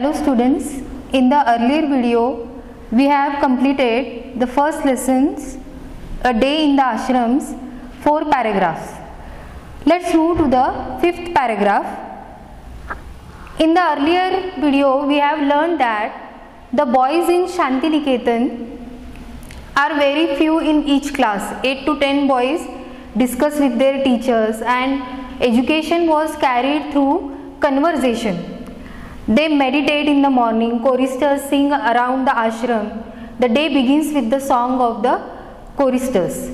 Hello students, in the earlier video we have completed the first lessons, a day in the ashrams, 4 paragraphs. Let's move to the 5th paragraph. In the earlier video we have learned that the boys in Shantiniketan are very few in each class. 8 to 10 boys discuss with their teachers and education was carried through conversation. They meditate in the morning, choristers sing around the ashram. The day begins with the song of the choristers.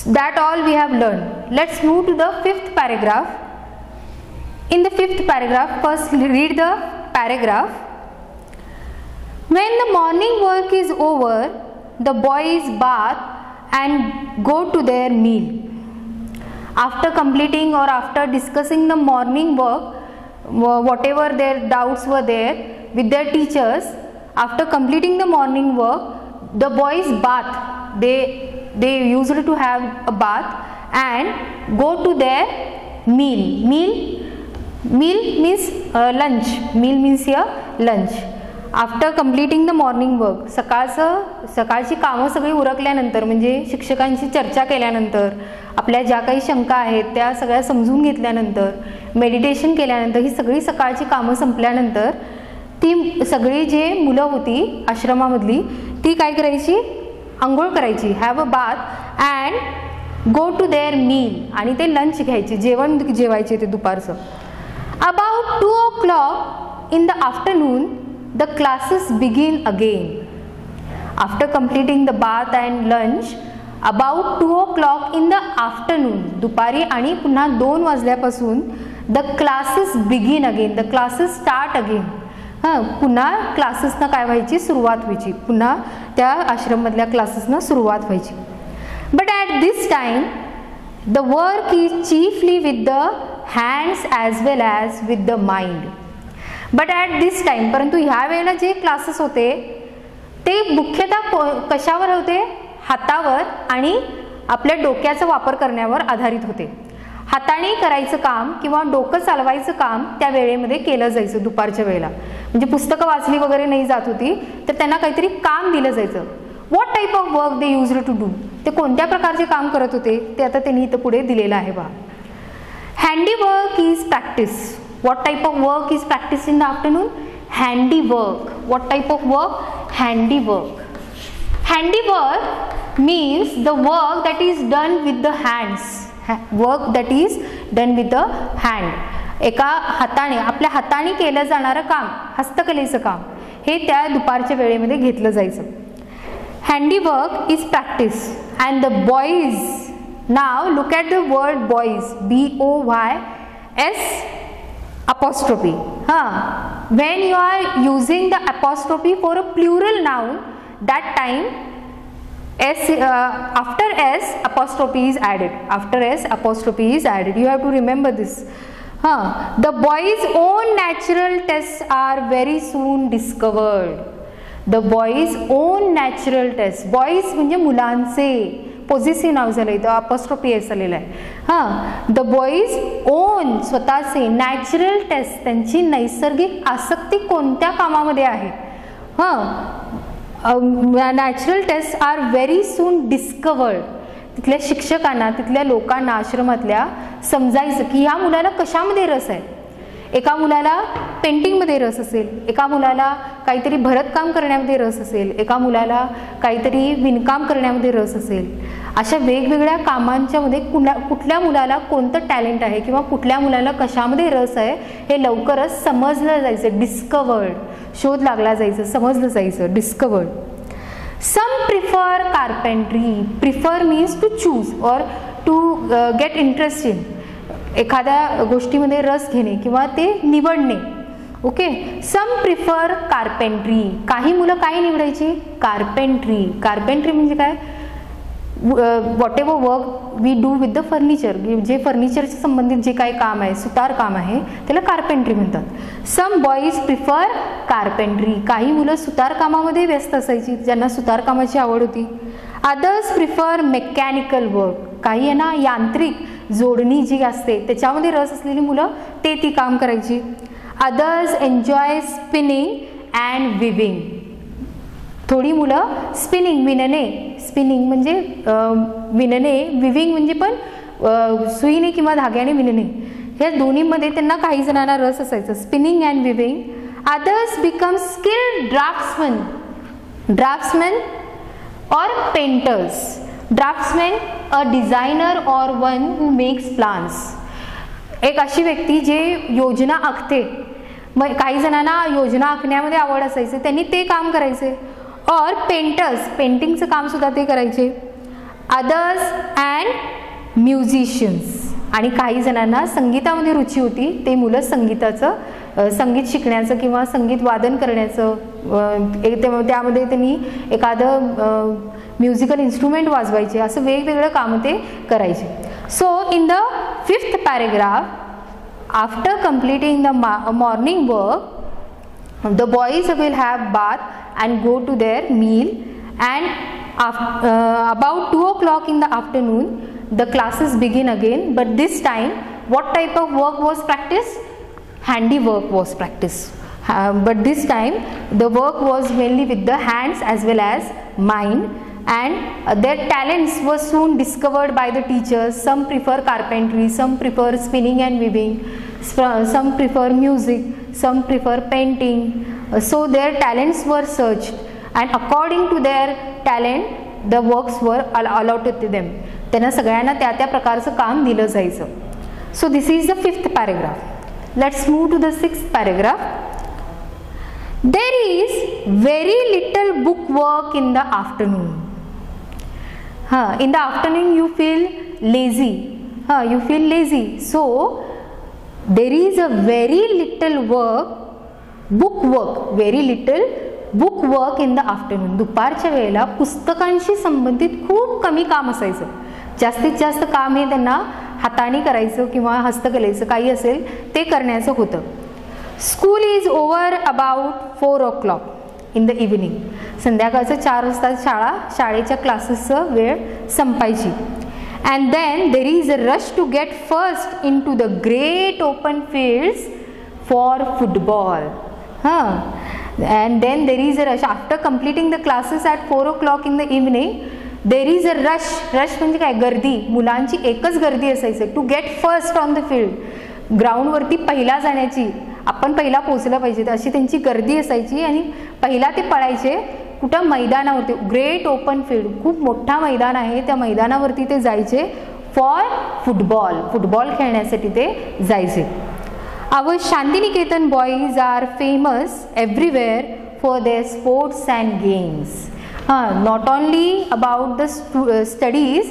That all we have learned. Let's move to the 5th paragraph. In the 5th paragraph, first read the paragraph. When the morning work is over, the boys bath and go to their meal. After completing or after discussing the morning work, whatever their doubts were there with their teachers, after completing the morning work, the boys bath. They used to have a bath and go to their meal. Meal means lunch. Meal means here lunch. After completing the morning work, सकाळची कामं सगळी उरकल्यानंतर म्हणजे शिक्षकांची चर्चा केल्यानंतर, आपल्या ज्या काही शंका आहेत त्या सगळ्या समजून घेतल्यानंतर, मेडिटेशन केल्यानंतर, ही सगळी सकाळची कामं संपल्यानंतर ती सगळी जे मुलं होती आश्रमामधली ती काय करायची, अंघोळ करायची, have a bath and go to their meal, आणि ते लंच घ्यायचे, जेवण जेवायचे ते दुपारचं. About 2 o'clock in the afternoon the classes begin again. After completing the bath and lunch, about 2 o'clock in the afternoon, दुपारी आणि पुन्हा 2 वाजल्यापासून the classes begin again. The classes start again. पुन्हा क्लासेसना काय व्हायची, सुरुवात व्हायची, पुन्हा त्या आश्रममधल्या क्लासेसना सुरुवात व्हायची. But at this time the work is chiefly with the hands as well as with the mind. But at this time, परंतु ह्या वेळेला जे क्लासेस होते ते मुख्यतः कशावर होते, हातावर आणि आपल्या डोक्याचा वापर करण्यावर आधारित होते. हाताने करायचं काम किंवा डोकं चालवायचं काम त्या वेळेमध्ये केलं जायचं दुपारच्या वेळेला. म्हणजे पुस्तकं वाचली वगैरे नाही जात होती, तर त्यांना काहीतरी काम दिलं जायचं. What type of work they used to do, ते कोणत्या प्रकारचे काम करत होते ते आता त्यांनी इथं पुढे दिलेलं आहे बा. Handiwork is practice. What type of work is practiced in the afternoon? Handiwork. What type of work? Handiwork. Handiwork means the work that is done with the hands. Work that is done with the hand. एका हाताने, आपल्या हाताने केलं जाणारं काम, हस्तकलेचं काम, हे त्या दुपारच्या वेळेमध्ये घेतलं जायचं. Handiwork is practice and the boys, now look at the word boys, B-O-Y-S apostrophe. When you are using the apostrophe for a plural noun, that time after S apostrophe is added. After S apostrophe is added. You have to remember this. The boys' own natural tests are very soon discovered. The boys' own natural tests. Boys म्हणजे मुलांचे, positive नाव झालं इथं, apostrophe S आलेलं आहे. The boys own, स्वतःचे, natural taste, त्यांची नैसर्गिक आसक्ती कोणत्या कामामध्ये आहे. Natural taste are very soon discovered. तिथल्या शिक्षकांना, तिथल्या लोकांना आश्रमातल्या समजायचं की ह्या मुलाला कशामध्ये रस आहे. एका मुलाला पेंटिंगमध्ये रस असेल, एका मुलाला काहीतरी भरतकाम करण्यामध्ये रस असेल, एका मुलाला काहीतरी विणकाम करण्यामध्ये रस असेल. अशा वेगवेगळ्या कामांच्या मध्ये कुठल्या मुलाला कोणतं टॅलेंट आहे किंवा कुठल्या मुलाला कशामध्ये रस आहे हे लवकरच समजलं जायचं. डिस्कवर्ड, शोध लागला जायचं, समजलं जायचं, discovered. Some prefer carpentry. Prefer means to choose or to get interest in. एखाद्या गोष्टीमध्ये रस घेणे किंवा ते निवडणे. ओके. Some prefer carpentry. काही मुलं काय निवडायची, कार्पेंट्री. कार्पेंट्री म्हणजे काय, whatever work we do with the furniture, जे फर्निचरच्या संबंधित जे काही काम आहे, सुतार काम आहे, त्याला कार्पेंट्री म्हणतात. सम बॉईज प्रिफर कार्पेंट्री. काही मुलं सुतार कामामध्ये व्यस्त असायची, ज्यांना सुतार कामाची आवड होती. Others prefer mechanical work. काही यांना यांत्रिक जोडणी जी असते त्याच्यामध्ये रस असलेली मुलं ती काम करायची. others enjoy spinning and weaving. थोडी मुलं स्पिनिंग विणणे, स्पिनिंग म्हणजे विणणे, विविंग म्हणजे पण सुईने किंवा धाग्याने विणणे, या दोन्हीमध्ये त्यांना काही जणांना रस असायचा, spinning and weaving. Others become skilled draftsman or painters. Draftsman, a designer or one who makes plans. एक अशी व्यक्ती जे योजना आखते, मग काही जणांना योजना आखण्यामध्ये आवड असायची, त्यांनी ते काम करायचे. और पेंटर्स, पेंटिंगचं काम सुद्धा ते करायचे. अदर्स अँड म्युझिशियन्स, आणि काही जणांना संगीतामध्ये रुची होती, ते मुलं संगीताचं, संगीत शिकण्याचं किंवा संगीत वादन करण्याचं, त्यामध्ये त्यांनी एखादं म्युझिकल इन्स्ट्रुमेंट वाजवायचे, असं वेगवेगळं काम ते करायचे. So in the 5th paragraph, after completing the morning work, the boys will have bath and go to their meal, and about 2 o'clock in the afternoon the classes begin again, but this time what type of work was practiced? Handiwork was practiced, but this time the work was mainly with the hands as well as mind, and their talents were soon discovered by the teachers. Some prefer carpentry, some prefer spinning and weaving, some prefer music, some prefer painting. So their talents were searched, and according to their talent the works were allotted to them. त्यांना सगळ्यांना त्या त्या प्रकारचं काम दिलं जायचं. So this is the 5th paragraph. Let's move to the 6th paragraph. There is very little book work in the afternoon. In the afternoon you feel lazy. You feel lazy. So there is a very little work, book work, very little book work in the afternoon. दुपारच्या वेळेला पुस्तकांशी संबंधित खूप कमी काम असायचं. जास्तीत जास्त काम हे त्यांना हाताने करायचं किंवा हस्तकलेचं काही असेल ते करण्याचं होतं. School is over about 4 o'clock in the evening. संध्याकाळचं 4 वाजता शाळेच्या क्लासेसचं वेळ संपायची. And then there is a rush to get first into the great open fields for football. And then there is a rush after completing the classes at 4 o'clock in the evening. There is a rush म्हणजे काय, गर्दी, मुलांची एकच गर्दी असायची, to get first on the field. ग्राउंडवरती पहिला जाण्याची, आपण पहिला पोहोचलं पाहिजे अशी त्यांची गर्दी असायची, आणि पहिला ते पळायचे कुठं, मैदानावरती. ग्रेट ओपन फील्ड, खूप मोठा मैदान आहे, त्या मैदानावरती ते जायचे फॉर फुटबॉल, फुटबॉल खेळण्यासाठी ते जायचे. Our Shantiniketan boys are famous everywhere for their sports and games. Not only about the studies,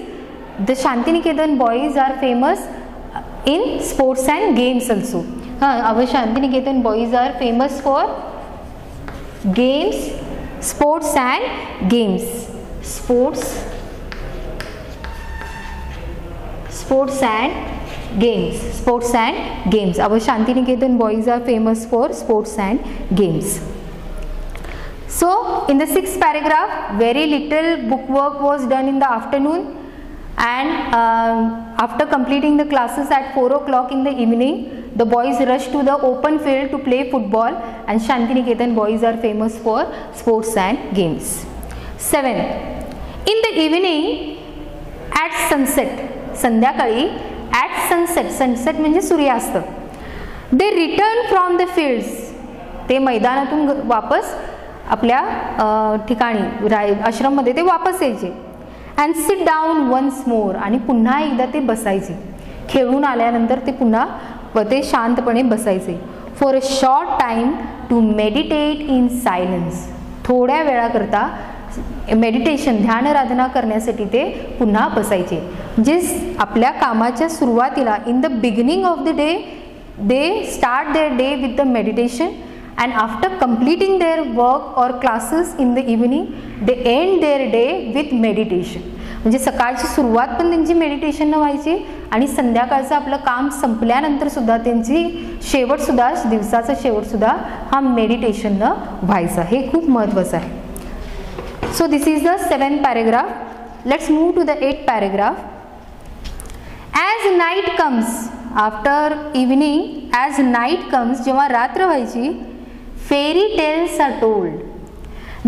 the Shantiniketan boys are famous in sports and games also. Our Shantiniketan boys are famous for games, sports and games. Sports and games. Our Shantiniketan boys are famous for sports and games. So in the 6th paragraph, very little book work was done in the afternoon, and after completing the classes at 4 o'clock in the evening, the boys rushed to the open field to play football, and Shantiniketan boys are famous for sports and games. 7. In the evening at sunset, संध्याकाळी at sunset म्हणजे सूर्यास्त, they return from the fields, ते मैदानातून वापस आपल्या ठिकाणी आश्रममध्ये ते वापस यायचे. and sit down once more, आणि पुन्हा एकदा ते बसायचे. खेळून आल्यानंतर ते पुन्हा ते शांतपणे बसायचे. for a short time to meditate in silence, थोड्या वेळाकरता मेडिटेशन, ध्यानराधना करण्यासाठी ते पुन्हा बसायचे. म्हणजे आपल्या कामाच्या सुरुवातीला in the beginning of the day they start their day with the meditation, and after completing their work or classes in the evening they end their day with meditation. म्हणजे सकाळची सुरुवात पण त्यांची मेडिटेशननं व्हायची, आणि संध्याकाळचं आपलं काम संपल्यानंतर सुद्धा त्यांची शेवटसुद्धा, दिवसाचा शेवटसुद्धा हा मेडिटेशननं व्हायचा. हे खूप महत्त्वाचं आहे. So this is the 7th paragraph. Let's move to the 8th paragraph. As night comes, after evening as night comes, जेव्हा रात्र व्हायची, fairy tales are told.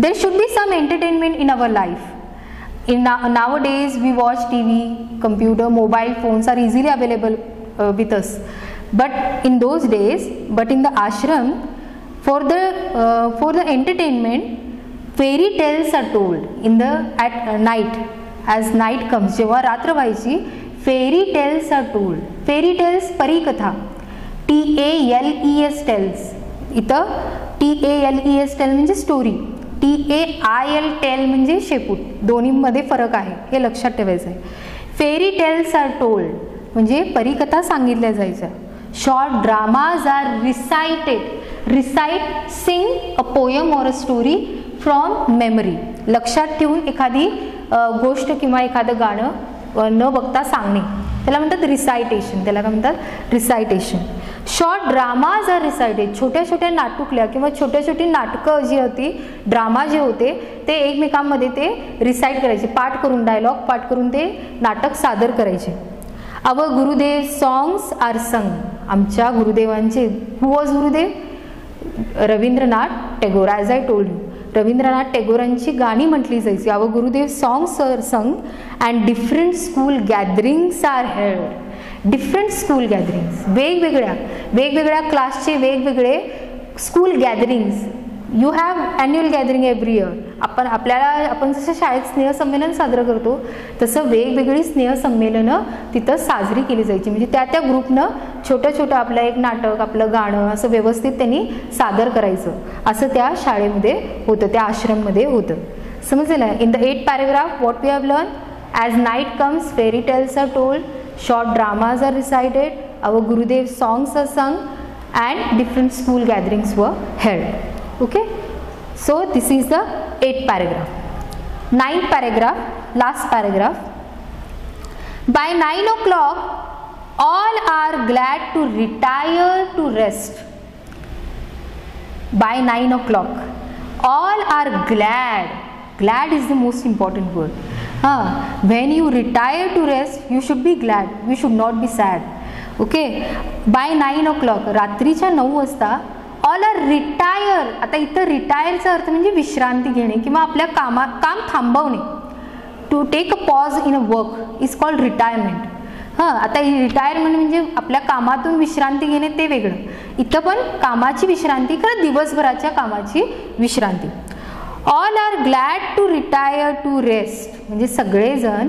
There should be some entertainment in our life. Nowadays we watch TV, computer, mobile phones are easily available with us. But in those days, in the ashram, for the entertainment, fairy tales are told at night. As night comes, जेव्हा रात्र व्हायची, fairy tales are told. Fairy tales Parikatha, TALES tales. इथं TALES tell म्हणजे story, TAIL tail म्हणजे शेपूट. दोन्हीमध्ये फरक आहे, हे लक्षात ठेवायचं आहे. फेरी टेल्स आर टोल्ड म्हणजे परिकथा सांगितल्या जायच्या. Short dramas are recited. Recite, sing a poem or a story from memory. लक्षात ठेवून एखादी गोष्ट किंवा एखादं गाणं न बघता सांगणे, त्याला म्हणतात रिसायटेशन. त्याला काय म्हणतात? Recitation. Short dramas are recited. छोट्या छोट्या नाटुकल्या किंवा छोट्या छोटी नाटकं जी होती, ड्रामा जे होते, ते एकमेकांमध्ये ते रिसाइट करायचे, पाठ करून, डायलॉग पाठ करून ते नाटक सादर करायचे. Our Gurudev songs are sung. आमच्या गुरुदेवांचे, who was Gurudev? Rabindranath Tagore. As I told you, Rabindranath टागोरांची गाणी म्हटली जायची. Our Gurudev songs are sung and different school gatherings are held. Different school gatherings, वेगवेगळ्या क्लासचे वेगवेगळे school gatherings. You have annual gathering every year. आपण जसं शाळेत स्नेहसंमेलन साजरं करतो, तसं वेगवेगळी स्नेहसंमेलनं तिथं साजरी केली जायची. म्हणजे त्या ग्रुपनं छोटं आपलं एक नाटक, आपलं गाणं असं व्यवस्थित त्यांनी सादर करायचं, असं त्या शाळेमध्ये होतं, त्या आश्रममध्ये होतं. समजलं? In the 8th paragraph what we have learned? As night comes, fairy tales are told, short dramas are recited, our Gurudev songs are sung, and different school gatherings were held. Okay, so this is the 8th paragraph. 9th paragraph, last paragraph. By 9 o'clock, all are glad to retire to rest. By 9 o'clock, all are glad. Glad is the most important word. When you retire to rest, you should be glad. You should not be sad. Okay. By 9 o'clock, रात्रीच्या 9 वाजता, all are retire. आता इथं रिटायरचा अर्थ म्हणजे विश्रांती घेणे किंवा आपल्या काम थांबवणे. To take a pause in a work is called retirement. आता रिटायरमेंट म्हणजे आपल्या कामातून विश्रांती घेणे, ते वेगळं. इथं पण कामाची विश्रांती, खरं दिवसभराच्या कामाची विश्रांती. All are glad to retire to rest म्हणजे सगळेजण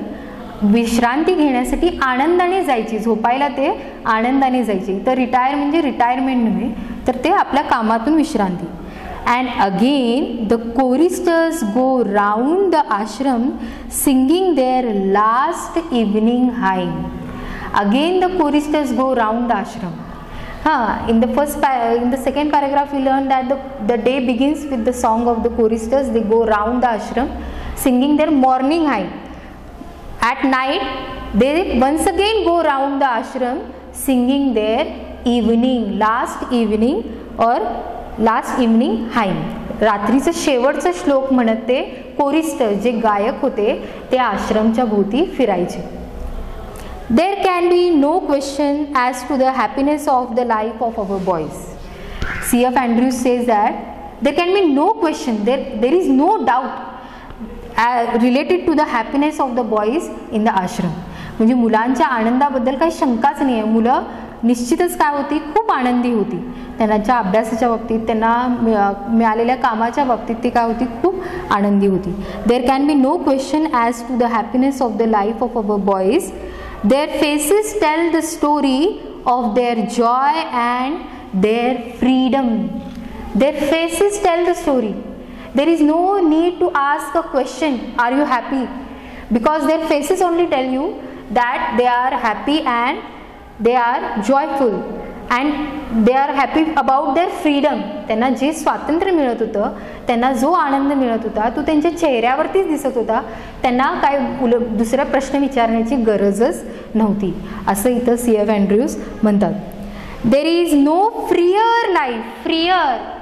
विश्रांती घेण्यासाठी आनंदाने जायची, झोपायला ते आनंदाने जायचे. तर रिटायर म्हणजे रिटायरमेंट नव्हे, तर ते आपल्या कामातून विश्रांती. And again the choristers go round the ashram singing their last evening hymn. Again the choristers go round the ashram. In the second paragraph we learned that the day begins with the song of the choristers. They go round the ashram singing their morning hymn. At night they once again go round the ashram singing their last evening hymn. रात्रीचं शेवटचं श्लोक म्हणत ते कोरिस्टर जे गायक होते ते आश्रमच्या भोवती फिरायचे. There can be no question as to the happiness of the life of our boys. C.F. Andrews says that there can be no question, there is no doubt related to the happiness of the boys in the ashram. म्हणजे मुलांच्या आनंदाबद्दल काही शंकाच नाही आहे. मुलं निश्चितच काय होती, खूप आनंदी होती. त्यांच्या अभ्यासाच्या बाबतीत, त्यांना मिळालेल्या कामाच्या बाबतीत ते काय होती, खूप आनंदी होती. There can be no question as to the happiness of the life of our boys. Their faces tell the story of their joy and their freedom. Their faces tell the story. There is no need to ask a question, are you happy? Because their faces only tell you that they are happy and they are joyful and they are happy about their freedom. त्यांना जे स्वातंत्र्य मिळत होतं, त्यांना जो आनंद मिळत होता, तो त्यांच्या चेहऱ्यावरतीच दिसत होता. त्यांना काय दुसरा प्रश्न विचारण्याची गरजच नव्हती, असं इथं C.F. अँड्र्यूज म्हणतात. There is no freer life. Freer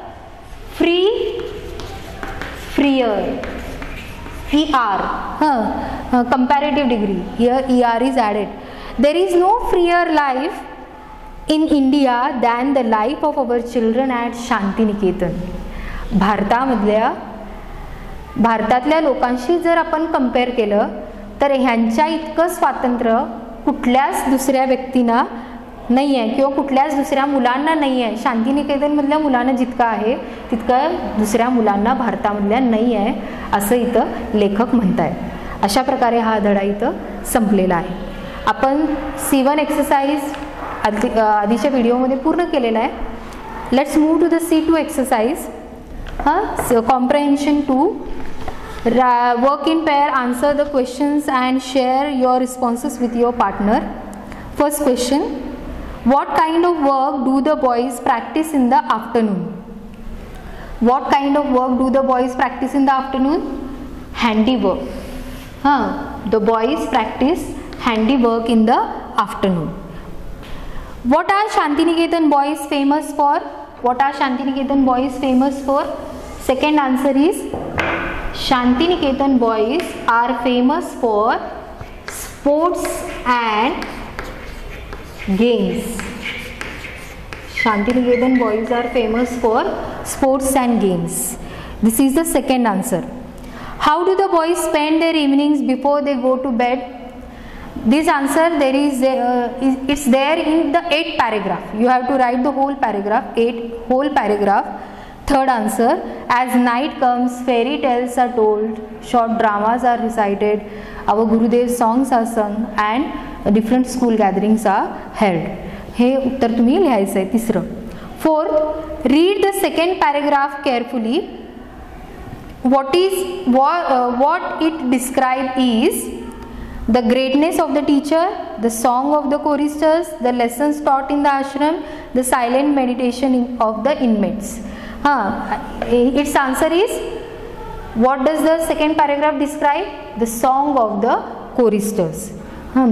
ER, comparative degree, here ER is added. There is no freer life in India than the life of our children at Shantiniketan. भारतातल्या लोकांशी जर आपण कंपेअर केलं तर ह्यांच्या इतकं स्वातंत्र्य कुठल्याच दुसऱ्या व्यक्तींना नाही आहे किंवा कुठल्याच दुसऱ्या मुलांना नाही आहे. शांतिनिकेतनमधल्या मुलांना जितकं आहे तितकं दुसऱ्या मुलांना भारतामधल्या नाही आहे असं इथं लेखक म्हणत आहेत. अशा प्रकारे हा धडा इथं संपलेला आहे. आपण C1 एक्सरसाइज आधीच्या व्हिडिओमध्ये पूर्ण केलेला आहे. Let's move to the C2 exercise. Comprehension 2. Work in pair, answer the questions and share your responses with your partner. First question, what kind of work do the boys practice in the afternoon? What kind of work do the boys practice in the afternoon? Handiwork. The boys practice handiwork in the afternoon. What are Shantiniketan boys famous for? What are Shantiniketan boys famous for? Second answer is Shantiniketan boys are famous for sports and games. Shantiniketan boys are famous for sports and games. This is the second answer. How do the boys spend their evenings before they go to bed? This answer it's there in the 8th paragraph. You have to write the whole paragraph, whole paragraph. Third answer, as night comes, fairy tales are told, short dramas are recited, our Gurudev songs are sung and different school gatherings are held. हे उत्तर तुम्ही लिहायचं आहे. तिसरं. Fourth, read the second paragraph carefully. What it describes is the greatness of the teacher, the song of the choristers, the lessons taught in the ashram, the silent meditation of the inmates. Its answer is, what does the second paragraph describe? The song of the choristers.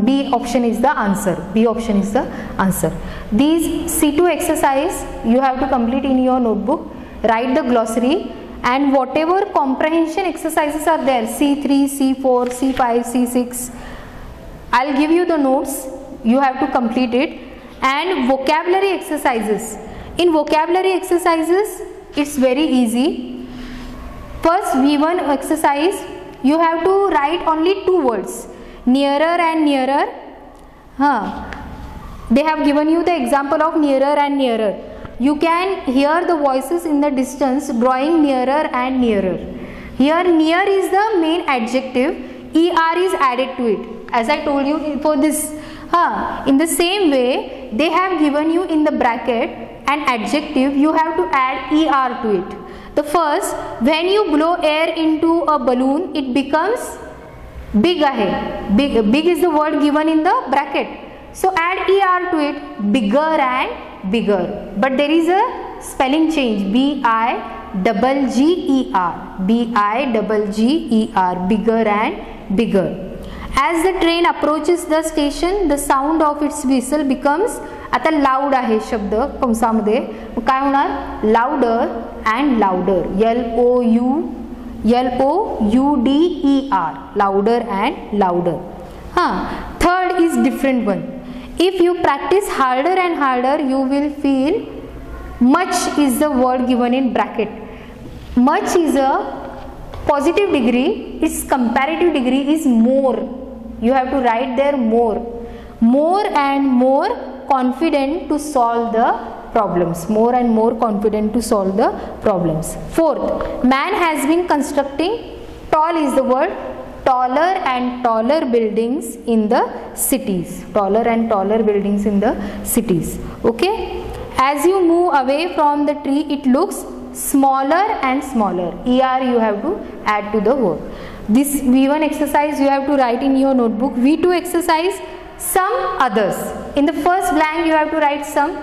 B option is the answer. B option is the answer. These C2 exercise you have to complete in your notebook. Write the glossary and whatever comprehension exercises are there, C3, C4, C5, C6, I'll give you the notes. You have to complete it. And vocabulary exercises. In vocabulary exercises, it's very easy. First V1 exercise, you have to write only 2 words, nearer and nearer. They have given you the example of nearer and nearer. You can hear the voices in the distance drawing nearer and nearer. Here near is the main adjective, er is added to it. As I told you for this, in the same way they have given you in the bracket an adjective, you have to add er to it. The first, when you blow air into a balloon, it becomes big ahead. Big is the word given in the bracket. So add er to it, bigger and bigger. But there is a spelling change, B-I-G-G-E-R. B-I-G-G-E-R, bigger and bigger. As the train approaches the station, the sound of its whistle becomes, आता loud आहे शब्द कंसामध्ये, काय होणार? Louder and louder. L-O-U-D-E-R, louder and louder. Third is different one. If you practice harder and harder you will feel, much is the word given in bracket. Much is a positive degree, its comparative degree is more. You have to write there more. More and more confident to solve the problems. More and more confident to solve the problems. Fourth, man has been constructing, tall is the word, taller and taller buildings in the cities. Taller and taller buildings in the cities. Okay. As you move away from the tree, it looks smaller and smaller. Er you have to add to the word. This V1 exercise you have to write in your notebook. V2 exercise, some others. In the first blank you have to write some,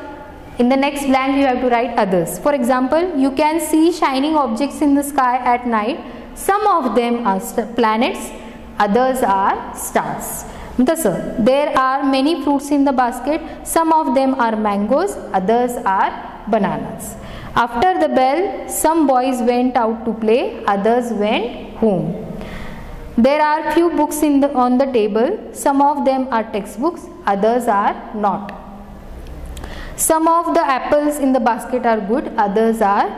in the next blank you have to write others. For example, you can see shining objects in the sky at night. Some of them are planets, others are stars. There are many fruits in the basket. Some of them are mangoes, others are bananas. After the bell, some boys went out to play, others went home. There are few books on the table. Some of them are textbooks, others are not. Some of the apples in the basket are good, others are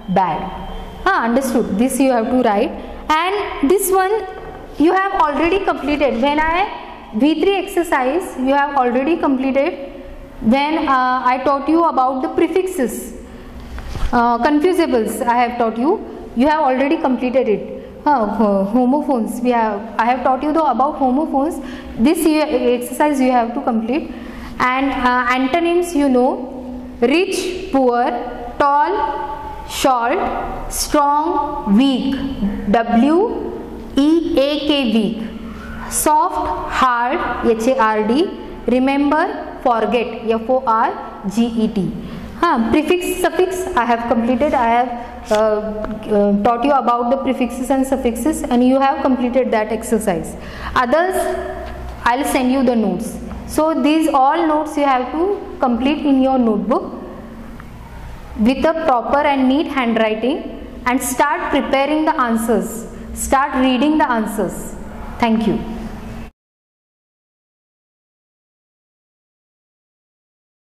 bad. Understood? This you have to write. And this one you have already completed. When V3 exercise you have already completed when I taught you about the prefixes, confusables. I have taught you. You have already completed it. Homophones. I have taught you about homophones. This exercise you have to complete. And antonyms you know: rich, poor, tall, short, strong, weak. W-E-A-K, weak. Soft, hard, H-A-R-D. Remember, forget, F-O-R-G-E-T. Prefix, suffix I have completed. I have taught you about the prefixes and suffixes, and you have completed that exercise. Others I will send you the notes. So these all notes you have to complete in your notebook with a proper and neat handwriting, and start preparing the answers. Start reading the answers. Thank you.